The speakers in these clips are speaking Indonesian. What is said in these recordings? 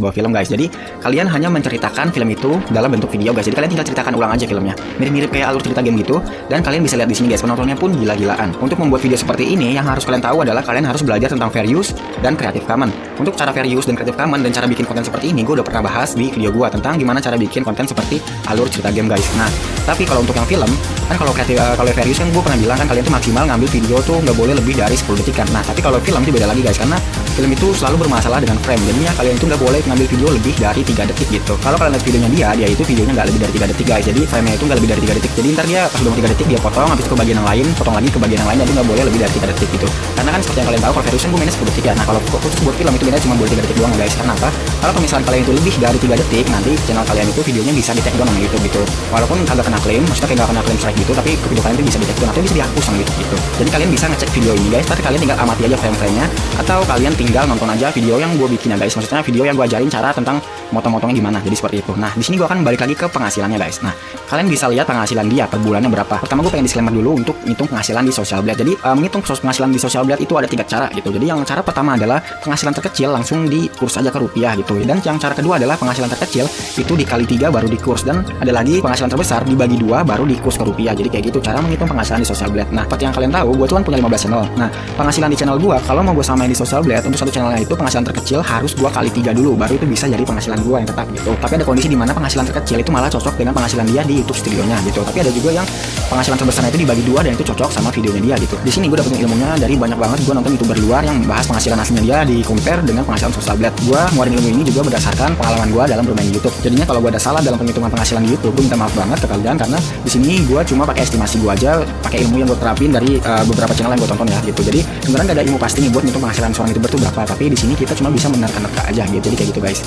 sebuah film guys. Jadi kalian hanya menceritakan film itu dalam bentuk video guys. Jadi kalian tinggal ceritakan ulang aja filmnya. Mirip-mirip kayak alur cerita game gitu. Dan kalian bisa lihat di sini guys, penontonnya pun gila-gilaan. Untuk membuat video seperti ini, yang harus kalian tahu adalah kalian harus belajar tentang fair use dan Creative Commons. Untuk cara fair use dan Creative Commons dan cara bikin konten seperti ini, gue udah pernah bahas di video gue tentang gimana cara bikin konten seperti alur cerita game guys. Nah, tapi kalau untuk yang film, kan kalau fair use kan gue pernah bilang kan kalian tuh maksimal ngambil video tuh nggak boleh lebih dari 10 detik kan. Nah, tapi kalau film itu beda lagi guys, karena film itu selalu bermasalah dengan frame. Jadinya kalian itu nggak boleh ngambil video lebih dari 3 detik gitu. Kalau kalian lihat videonya dia itu videonya nggak lebih dari 3 detik guys. Jadi frame-nya itu nggak lebih dari 3 detik. Jadi ntar dia pas udah 3 detik dia potong, habis ke bagian yang lain, potong lagi ke bagian yang lain, jadi nggak boleh lebih dari 3 detik gitu. Karena kan seperti yang kalian tahu, kalau Verius kan gue mainnya 10 detik ya. Nah, kalau khusus buat film itu mainnya cuma boleh 3 detik doang guys. Karena apa? Kalau misalnya kalian itu lebih dari 3 detik, nanti channel kalian itu videonya bisa di take down sama YouTube gitu. Walaupun kagak kena klaim, maksudnya kayak nggak kena klaim strike gitu, tapi video kalian itu bisa di take down atau bisa dihapus sama YouTube gitu. Jadi kalian bisa ngecek video ini guys, tapi kalian tinggal amati aja frame-frame-nya, atau kalian tinggal nonton aja video yang gue bikin ya guys. Maksudnya video yang gue ajarin cara tentang motong-motongnya gimana. Jadi seperti itu. Nah, di sini gue akan balik lagi ke penghasilannya guys. Nah, kalian bisa lihat penghasilan dia per bulannya berapa. Pertama gue pengen disclaimer dulu untuk ngitung penghasilan di Social Blade. Jadi menghitung penghasilan di Social Blade itu ada 3 cara gitu. Jadi yang cara pertama adalah penghasilan terkecil langsung dikurs aja ke rupiah gitu. Dan yang cara kedua adalah penghasilan terkecil itu dikali 3 baru dikurs. Dan ada lagi penghasilan terbesar dibagi 2 baru dikurs ke rupiah. Jadi kayak gitu cara menghitung penghasilan di Social Blade. Nah, seperti yang kalian tahu, gue tuh kan punya 15 channel. Nah, penghasilan di channel gue kalau mau gue samain di Social Blade untuk satu channelnya itu penghasilan terkecil harus gue kali 3 dulu baru itu bisa jadi penghasilan gue yang tetap gitu. Tapi ada kondisi di mana penghasilan terkecil itu malah cocok dengan penghasilan dia di YouTube studionya gitu. Tapi ada juga yang penghasilan terbesarnya itu dibagi 2 dan itu cocok sama videonya dia gitu. Di sini gue dapetin ilmunya dari banyak banget gue nonton YouTuber luar yang bahas penghasilan aslinya dia di compare dengan penghasilan Social Blade. Gue ngeluarin ilmu ini juga berdasarkan pengalaman gue dalam bermain di YouTube. Jadinya kalau gue ada salah dalam penghitungan penghasilan di YouTube, gue minta maaf banget ke kalian karena di sini gue cuma pakai estimasi gue aja, pakai ilmu yang gue terapin dari beberapa channel yang gue tonton ya gitu. Jadi sebenarnya gak ada ilmu pasti nih buat ngitung penghasilan seorang YouTuber tuh berapa, tapi di sini kita cuma bisa menerka-nerka aja gitu. Jadi kayak gitu guys.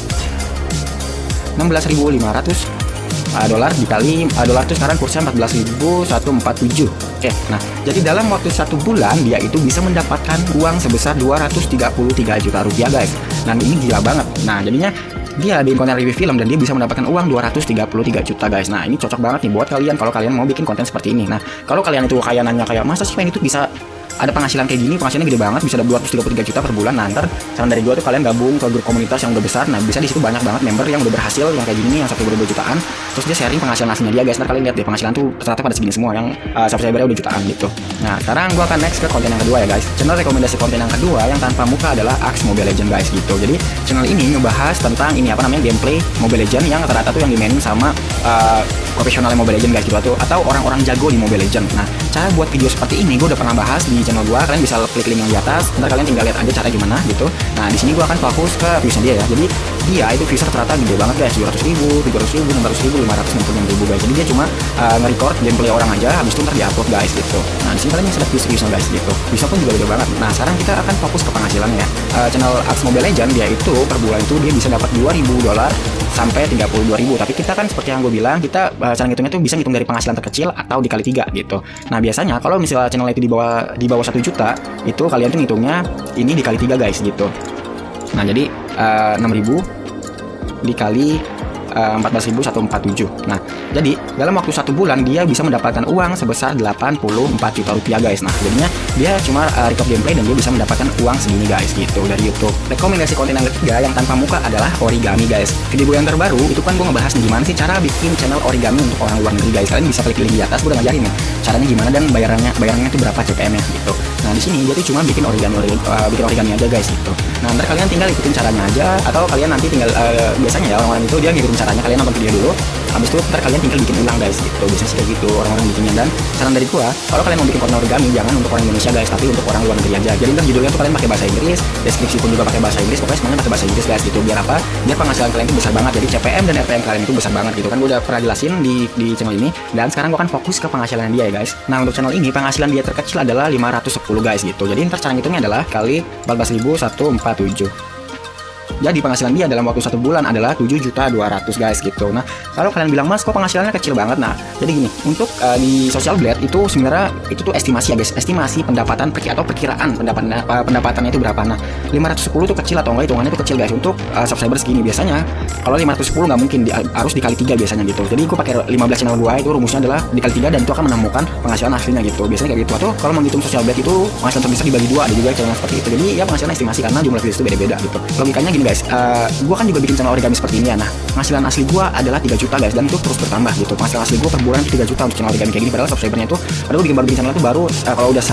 16.500 dolar dikali dolar itu sekarang kursnya 14.147. Oke, nah jadi dalam waktu 1 bulan dia itu bisa mendapatkan uang sebesar 233 juta rupiah guys. Dan ini gila banget. Nah jadinya dia bikin konten review film dan dia bisa mendapatkan uang 233 juta guys. Nah ini cocok banget nih buat kalian kalau kalian mau bikin konten seperti ini. Nah kalau kalian itu kayak nanya kayak masa sih pengen itu bisa ada penghasilan kayak gini, penghasilannya gede banget, bisa ada 233 juta per bulan. Nah ntar saran dari gue tuh kalian gabung ke grup komunitas yang udah besar. Nah bisa di situ banyak banget member yang udah berhasil yang kayak gini, yang 1,2 jutaan. Terus dia sharing penghasilan aslinya dia guys. Ntar kalian lihat deh penghasilan tuh ternyata pada segini semua yang subscribernya udah jutaan gitu. Nah sekarang gue akan next ke konten yang kedua ya guys. Channel rekomendasi konten yang kedua yang tanpa muka adalah Axe Mobile Legends guys gitu. Jadi channel ini ngebahas tentang ini apa namanya gameplay Mobile Legends yang rata-rata tuh yang dimainin sama profesional Mobile Legends guys gitu atau orang-orang jago di Mobile Legends. Nah cara buat video seperti ini gue udah pernah bahas di channel gue. Kalian bisa klik link yang di atas, ntar kalian tinggal lihat aja cara gimana gitu. Nah di sini gua akan fokus ke viewsnya dia ya. Jadi dia itu views ternyata gede banget guys, 200.000, 300.000, 600.000, 566.000 guys. Jadi dia cuma nge-record gameplay orang aja, habis itu ntar di-upload guys gitu. Nah di sini kalian bisa lihat viewsnya guys gitu. Viewsnya pun juga gede banget. Nah sekarang kita akan fokus ke penghasilannya ya. Channel Axe Mobile Legends dia itu per bulan itu dia bisa dapat 2.000 dolar sampai 32.000. Tapi kita kan seperti yang gue bilang, kita cara ngitungnya tuh bisa ngitung dari penghasilan terkecil atau dikali 3 gitu. Nah biasanya kalau misalnya channel itu di bawah 1 juta, itu kalian tuh ngitungnya ini dikali 3 guys gitu. Nah jadi 6.000 dikali 14.147. Nah jadi dalam waktu 1 bulan dia bisa mendapatkan uang sebesar 84 juta rupiah guys. Nah jadinya dia cuma record gameplay dan dia bisa mendapatkan uang segini guys gitu dari YouTube. Rekomendasi konten yang ketiga yang tanpa muka adalah origami guys. Video gue yang terbaru itu kan gue ngebahas nih gimana sih cara bikin channel origami untuk orang luar negeri guys. Kalian bisa klik link di atas, gue udah ngajarin nih caranya gimana dan bayarannya itu berapa CPM-nya gitu. Nah di sini dia tuh cuma bikin origami aja guys gitu. Nah ntar kalian tinggal ikutin caranya aja atau kalian nanti tinggal biasanya ya orang-orang itu dia ngikutin caranya, kalian nonton video dulu, habis itu ntar kalian tinggal bikin ulang guys gitu. Biasanya sih kayak gitu orang-orang bikinnya. Dan saran dari gua kalau kalian mau bikin konten origami jangan untuk orang Indonesia guys, tapi untuk orang luar negeri aja. Jadi ntar judulnya tuh kalian pakai bahasa Inggris, deskripsi pun juga pakai bahasa Inggris, pokoknya semuanya pakai bahasa Inggris guys gitu. Biar apa? Biar penghasilan kalian itu besar banget. Jadi CPM dan RPM kalian itu besar banget gitu kan. Gua udah pernah jelasin di channel ini. Dan sekarang gua akan fokus ke penghasilan dia ya guys. Nah untuk channel ini penghasilan dia terkecil adalah 510 guys gitu. Jadi ntar cara ngitungnya adalah kali 14.147. Jadi penghasilan dia dalam waktu 1 bulan adalah 7.200.000 guys gitu. Nah kalau kalian bilang mas kok penghasilannya kecil banget, nah jadi gini, untuk di Social Blade itu sebenarnya itu tuh estimasi ya guys, estimasi pendapatan atau perkiraan pendapatannya itu berapa. Nah 510 itu kecil atau enggak, hitungannya itu kecil guys untuk subscriber segini. Biasanya kalau 510 nggak mungkin, harus dikali 3 biasanya gitu. Jadi gue pakai 15 channel gue itu rumusnya adalah dikali 3 dan itu akan menemukan penghasilan aslinya gitu. Biasanya kayak gitu. Atau kalau menghitung Social Blade itu penghasilan terbesar dibagi 2, ada juga channel seperti itu. Jadi ya penghasilan estimasi karena jumlah views itu beda-beda gitu. Logikanya gini gini guys, gue kan juga bikin channel origami seperti ini ya. Nah, penghasilan asli gue adalah 3 juta guys, dan itu terus bertambah gitu. Penghasilan asli gue per bulan itu 3 juta untuk channel origami kayak gini. Padahal subscribernya itu, padahal gue bikin channel itu baru kalau udah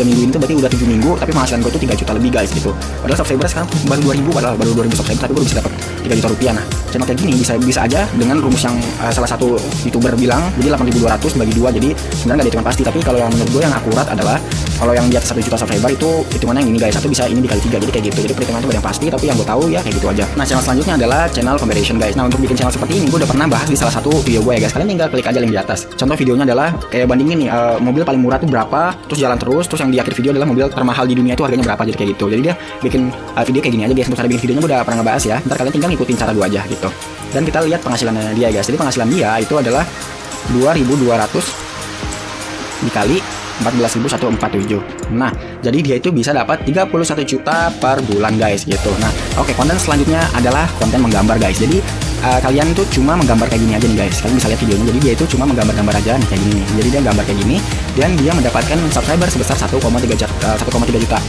minggu ini tuh berarti udah 7 minggu, tapi penghasilan gue itu 3 juta lebih guys gitu. Padahal subscriber sekarang baru 2000, padahal baru 2000 subscriber, tapi gue bisa dapat 3 juta rupiah. Nah, channel kayak gini bisa aja dengan rumus yang salah satu YouTuber bilang, jadi 8.200 bagi 2, jadi sebenarnya nggak dihitungan pasti. Tapi kalau yang menurut gue yang akurat adalah kalau yang di atas 1 juta subscriber itu hitungannya yang ini guys, atau bisa ini dikali 3, jadi kayak gitu. Jadi perhitungan itu yang pasti, tapi yang gue tahu ya kayak gitu aja. Nah, channel selanjutnya adalah channel comparison guys. Nah, untuk bikin channel seperti ini gue udah pernah bahas di salah satu video gue ya guys. Kalian tinggal klik aja link di atas. Contoh videonya adalah kayak bandingin nih mobil paling murah tuh berapa, terus jalan terus yang di akhir video adalah mobil termahal di dunia itu harganya berapa, jadi kayak gitu. Jadi dia bikin video kayak gini aja guys. Untuk cara bikin videonya gue udah pernah ngebahas ya. Ntar kalian tinggal ngikutin cara gue aja gitu. Dan kita lihat penghasilannya dia guys. Jadi penghasilan dia itu adalah 2.200 dikali 14.147. Nah, jadi dia itu bisa dapat 31 juta per bulan guys gitu. Nah, oke, konten selanjutnya adalah konten menggambar guys. Jadi kalian tuh cuma menggambar kayak gini aja nih guys. Kalian bisa lihat videonya. Jadi dia itu cuma menggambar-gambar aja nih kayak gini nih. Jadi dia gambar kayak gini dan dia mendapatkan subscriber sebesar 1,3 juta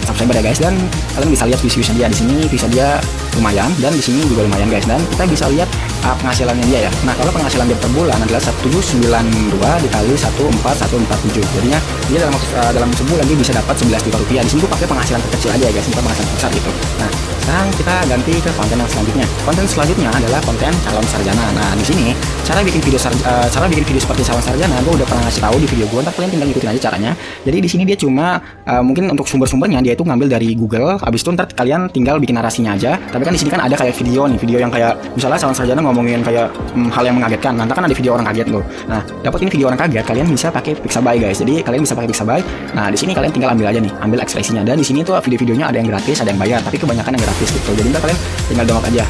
subscriber ya guys. Dan kalian bisa lihat views-nya dia di sini, views dia lumayan dan di sini juga lumayan guys. Dan kita bisa lihat penghasilannya dia ya. Nah, kalau penghasilan dia per bulan adalah 1792 dikali 14147. Jadinya dia dalam sebulan dia bisa dapat 11 juta rupiah. Di sini gue pakai penghasilan terkecil aja ya guys, bukan penghasilan besar gitu. Nah, sekarang kita ganti ke konten yang selanjutnya. Konten selanjutnya adalah konten calon sarjana. Nah, di sini cara bikin video seperti calon sarjana gue udah pernah ngasih tahu di video gue. Ntar kalian tinggal ikutin aja caranya. Jadi di sini dia cuma mungkin untuk sumber-sumbernya dia itu ngambil dari Google. Habis itu ntar kalian tinggal bikin narasinya aja. Tapi kan di sini kan ada kayak video nih, video yang kayak misalnya calon sarjana ngomongin kayak hal yang mengagetkan. Nanti kan ada video orang kaget loh. Nah, dapetin video orang kaget kalian bisa pakai Pixabay guys. Jadi kalian bisa pakai Pixabay. Nah, di sini kalian tinggal ambil aja nih, ambil ekspresinya. Dan di sini tuh video-videonya ada yang gratis, ada yang bayar, tapi kebanyakan yang gratis gitu. Jadi ntar kalian tinggal download aja.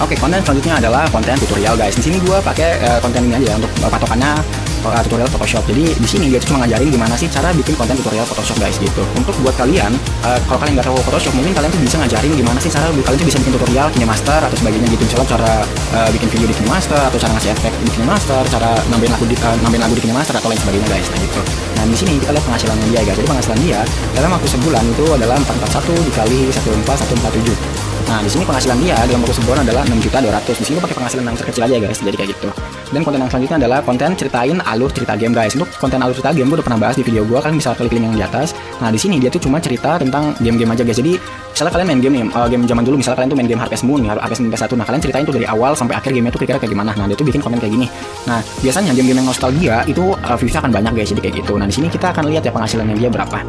Oke, konten selanjutnya adalah konten tutorial guys. Di sini gua pakai konten ini aja untuk patokannya tutorial Photoshop. Jadi di sini dia cuma ngajarin gimana sih cara bikin konten tutorial Photoshop guys gitu. Untuk buat kalian, kalau kalian nggak tahu Photoshop, mungkin kalian tuh bisa ngajarin gimana sih cara kalian tuh bisa bikin tutorial KineMaster atau sebagainya gitu. Misalnya cara bikin video di KineMaster atau cara ngasih efek di KineMaster, cara nambahin lagu di KineMaster atau lain sebagainya guys. Nah gitu. Nah di sini kita lihat penghasilannya dia guys. Jadi penghasilan dia dalam waktu sebulan itu adalah 441 dikali 14147. Nah, di sini penghasilan dia dalam waktu sebulan adalah 6.200.000. Di sini pakai penghasilan yang terkecil aja guys. Jadi kayak gitu. Dan konten yang selanjutnya adalah konten ceritain alur cerita game guys. Untuk konten alur cerita game gue udah pernah bahas di video gue, kalian bisa klik link yang di atas. Nah, di sini dia tuh cuma cerita tentang game-game aja guys. Jadi, misalnya kalian main game nih, game zaman dulu, misalnya kalian tuh main game Harvest Moon, Harvest Moon PS1. Nah, kalian ceritain tuh dari awal sampai akhir gamenya tuh kira-kira kayak gimana. Nah, dia tuh bikin konten kayak gini. Nah, biasanya game-game yang nostalgia itu viewsnya akan banyak guys. Jadi kayak gitu. Nah, di sini kita akan lihat ya penghasilannya dia berapa.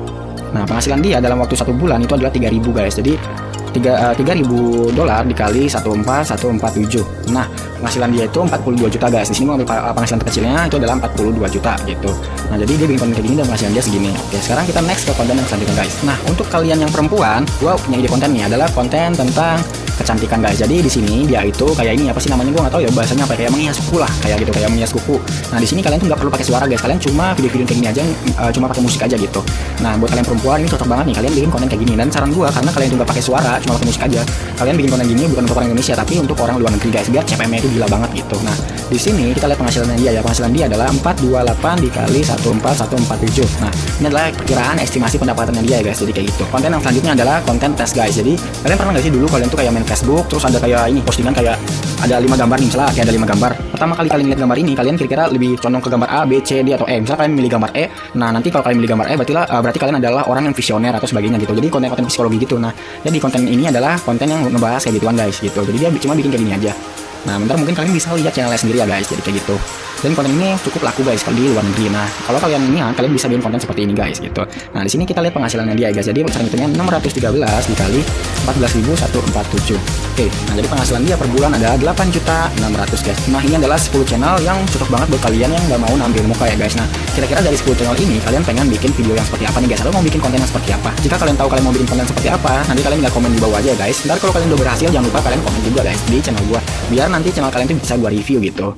Nah, penghasilan dia dalam waktu 1 bulan itu adalah 3.000 guys. Jadi $3.000 dikali 14147. Nah, penghasilan dia itu 42 juta guys. Di sini mengambil penghasilan terkecilnya itu adalah 42 juta gitu. Nah, jadi dia bikin konten kayak gini dan penghasilan dia segini. Oke, sekarang kita next ke konten yang selanjutnya guys. Nah, untuk kalian yang perempuan, gua punya ide kontennya adalah konten tentang kecantikan guys. Jadi di sini dia itu kayak ini apa sih namanya, gua nggak tahu ya bahasanya apa, kayak menghias kuku lah, kayak gitu, kayak menghias kuku. Nah, di sini kalian tuh nggak perlu pakai suara guys. Kalian cuma video-video kayak gini aja, cuma pakai musik aja gitu. Nah, buat kalian perempuan ini cocok banget nih kalian bikin konten kayak gini. Dan saran gua, karena kalian tuh nggak pakai suara, cuma pakai musik aja, kalian bikin konten gini bukan untuk orang Indonesia tapi untuk orang luar negeri guys, biar CPM-nya itu gila banget gitu. Nah, di sini kita lihat penghasilannya dia ya. Penghasilan dia adalah 428 dikali 14147. Nah, ini adalah perkiraan estimasi pendapatannya dia ya guys. Jadi kayak gitu. Konten yang selanjutnya adalah konten tes guys. Jadi kalian pernah nggak sih dulu kalian tuh kayak main Facebook, terus ada kayak ini postingan kayak ada 5 gambar nih, misalnya kayak ada 5 gambar. Pertama kali kalian lihat gambar ini, kalian kira-kira lebih condong ke gambar A, B, C, D atau E. Misalnya kalian milih gambar E. Nah, nanti kalau kalian milih gambar E berarti kalian adalah orang yang visioner atau sebagainya gitu. Jadi konten-konten psikologi gitu. Nah, jadi konten ini adalah konten yang ngebahas kayak gituan guys gitu. Jadi dia cuma bikin kayak gini aja. Nah, bentar mungkin kalian bisa lihat channelnya sendiri ya guys. Jadi kayak gitu. Dan konten ini cukup laku guys kalau di luar negeri. Nah, kalau kalian niat, kalian bisa bikin konten seperti ini guys gitu. Nah, di sini kita lihat penghasilannya dia guys. Jadi sering hitungnya 613 dikali 14.147. Oke, nah jadi penghasilan dia per bulan ada 8.600.000 guys. Nah, ini adalah 10 channel yang cocok banget buat kalian yang nggak mau nampil muka ya guys. Nah, kira-kira dari 10 channel ini kalian pengen bikin video yang seperti apa nih guys? Atau mau bikin konten yang seperti apa? Jika kalian tahu kalian mau bikin konten seperti apa, nanti kalian tinggal komen di bawah aja ya guys. Ntar kalau kalian udah berhasil, jangan lupa kalian komen juga guys di channel gua, biar nanti channel kalian tuh bisa gua review gitu.